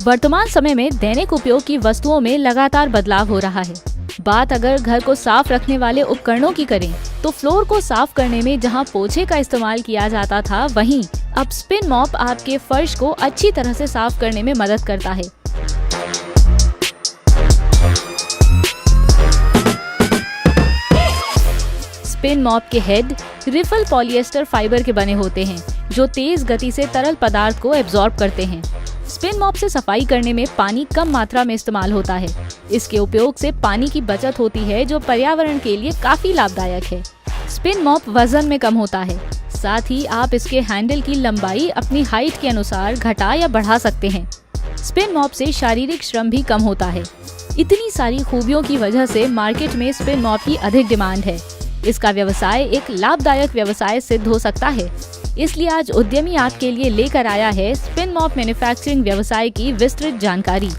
वर्तमान समय में दैनिक उपयोग की वस्तुओं में लगातार बदलाव हो रहा है। बात अगर घर को साफ रखने वाले उपकरणों की करें तो फ्लोर को साफ करने में जहां पोछे का इस्तेमाल किया जाता था, वहीं अब स्पिन मॉप आपके फर्श को अच्छी तरह से साफ करने में मदद करता है। स्पिन मॉप के हेड रिफल पॉलिएस्टर फाइबर के बने होते हैं, जो तेज गति से तरल पदार्थ को एब्जॉर्ब करते हैं। स्पिन मॉप से सफाई करने में पानी कम मात्रा में इस्तेमाल होता है। इसके उपयोग से पानी की बचत होती है, जो पर्यावरण के लिए काफी लाभदायक है। स्पिन मॉप वजन में कम होता है, साथ ही आप इसके हैंडल की लंबाई अपनी हाइट के अनुसार घटा या बढ़ा सकते हैं। स्पिन मॉप से शारीरिक श्रम भी कम होता है। इतनी सारी खूबियों की वजह से मार्केट में स्पिन मॉप की अधिक डिमांड है। इसका व्यवसाय एक लाभदायक व्यवसाय सिद्ध हो सकता है। इसलिए आज उद्यमी आपके लिए लेकर आया है स्पिन मॉप मैन्युफैक्चरिंग व्यवसाय की विस्तृत जानकारी।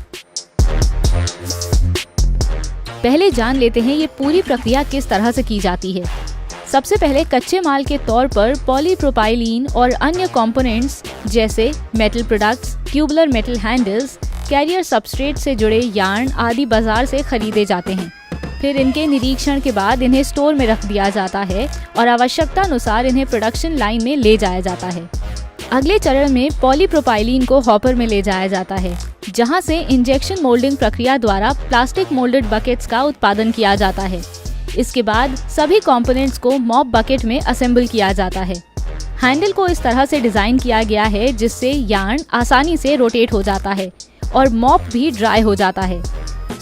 पहले जान लेते हैं ये पूरी प्रक्रिया किस तरह से की जाती है। सबसे पहले कच्चे माल के तौर पर पॉलीप्रोपाइलीन और अन्य कंपोनेंट्स जैसे metal products, tubular metal handles, carrier substrate से जुड़े यार्न आदि बाजार से खरीदे जाते हैं। फिर इनके निरीक्षण के बाद इन्हें स्टोर में रख दिया जाता है और आवश्यकता अनुसार इन्हें प्रोडक्शन लाइन में ले जाया जाता है। अगले चरण में पॉलीप्रोपाइलीन को हॉपर में ले जाया जाता है, जहां से इंजेक्शन मोल्डिंग प्रक्रिया द्वारा प्लास्टिक मोल्डेड बकेट्स का उत्पादन किया जाता है। इसके बाद सभी कंपोनेंट्स को मॉप बकेट में असेंबल किया जाता है। हैंडल को इस तरह से डिजाइन किया गया है जिससे यार्न आसानी से रोटेट हो जाता है और मॉप भी ड्राई हो जाता है।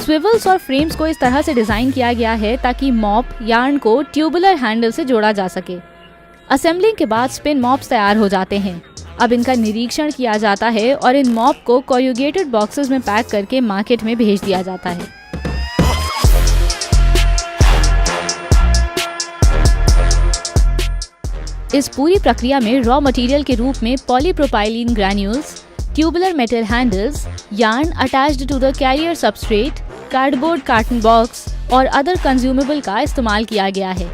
स्विवल्स और फ्रेम्स को इस तरह से डिजाइन किया गया है ताकि मॉप यार्न को ट्यूबुलर हैंडल से जोड़ा जा सके। असेंबलिंग के बाद स्पिन मॉप्स तैयार हो जाते हैं। अब इनका निरीक्षण किया जाता है और इन मॉप को कोरुगेटेड बॉक्सेस में पैक करके मार्केट में भेज दिया जाता है। इस पूरी प्रक्रिया में रॉ मटेरियल के रूप में polypropylene granules, tubular metal handles, yarn attached to the carrier substrate, cardboard carton box और अदर कंज्यूमेबल का इस्तेमाल किया गया है।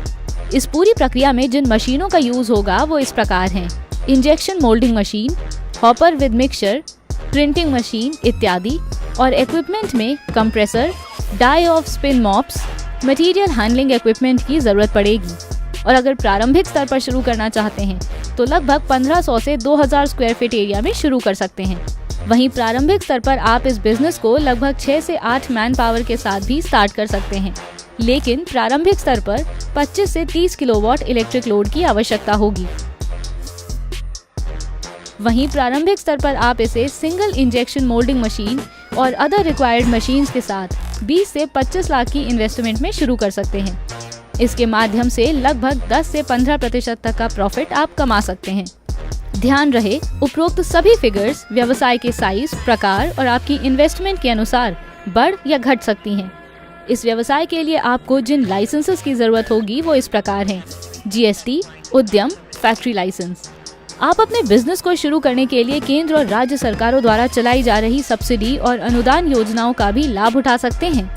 इस पूरी प्रक्रिया में जिन मशीनों का यूज होगा वो इस प्रकार हैं: injection moulding machine, hopper with mixture, printing machine इत्यादि। और इक्विपमेंट में compressor, die of spin mops, material handling equipment की जरूरत पड़ेगी। और अगर प्रारंभिक स्तर पर शुरू करना चाहते हैं तो लगभग 1500 से 2000 स्क्वायर फीट एरिया में शुरू कर सकते हैं। वहीं प्रारंभिक स्तर पर आप इस बिजनेस को लगभग 6 से 8 मैन पावर के साथ भी स्टार्ट कर सकते हैं, लेकिन प्रारंभिक स्तर पर 25 से 30 किलोवाट इलेक्ट्रिक लोड की आवश्यकता होगी। वहीं प्रारंभिक स्तर पर आप इसे सिंगल इंजेक्शन मोल्डिंग मशीन और अदर रिक्वायर्ड मशीन्स के साथ 20 से 25 लाख की इन्वेस्टमेंट में शुरू कर सकते हैं। इसके माध्यम से लगभग 10 से 15% तक का प्रॉफिट आप कमा सकते हैं। ध्यान रहे, उपरोक्त सभी फिगर्स व्यवसाय के साइज, प्रकार और आपकी इन्वेस्टमेंट के अनुसार बढ़ या घट सकती हैं। इस व्यवसाय के लिए आपको जिन लाइसेंसेस की जरूरत होगी वो इस प्रकार हैं: जीएसटी, उद्यम, फैक्ट्री लाइसेंस। आप अपने बिजनेस को शुरू करने के लिए केंद्र और राज्य सरकारों द्वारा चलाई जा रही सब्सिडी और अनुदान योजनाओं का भी लाभ उठा सकते हैं।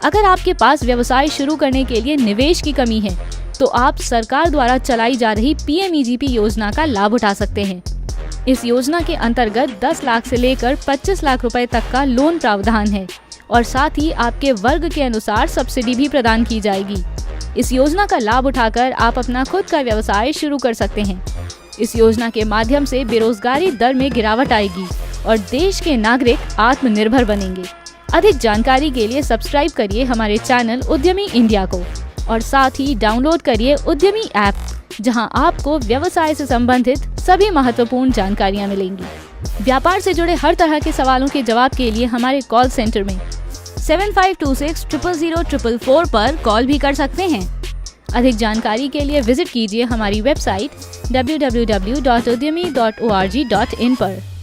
अगर आपके पास व्यवसाय शुरू करने के लिए निवेश की कमी है तो आप सरकार द्वारा चलाई जा रही पीएमईजीपी योजना का लाभ उठा सकते हैं। इस योजना के अंतर्गत 10 लाख से लेकर 25 लाख रुपए तक का लोन प्रावधान है और साथ ही आपके वर्ग के अनुसार सब्सिडी भी प्रदान की जाएगी। इस योजना का लाभ उठाकर आप अपना खुद का व्यवसाय शुरू कर सकते हैं। इस योजना के माध्यम से बेरोजगारी दर में गिरावट आएगी और देश के नागरिक आत्मनिर्भर बनेंगे। अधिक जानकारी के लिए सब्सक्राइब करिए हमारे चैनल उद्यमी इंडिया को और साथ ही डाउनलोड करिए उद्यमी ऐप, जहां आपको व्यवसाय से संबंधित सभी महत्वपूर्ण जानकारियां मिलेंगी। व्यापार से जुड़े हर तरह के सवालों के जवाब के लिए हमारे कॉल सेंटर में 7526000444 पर कॉल भी कर सकते हैं। अधिक जानकारी के लिए विजिट कीजिए हमारी वेबसाइट www.udyami.org.in पर।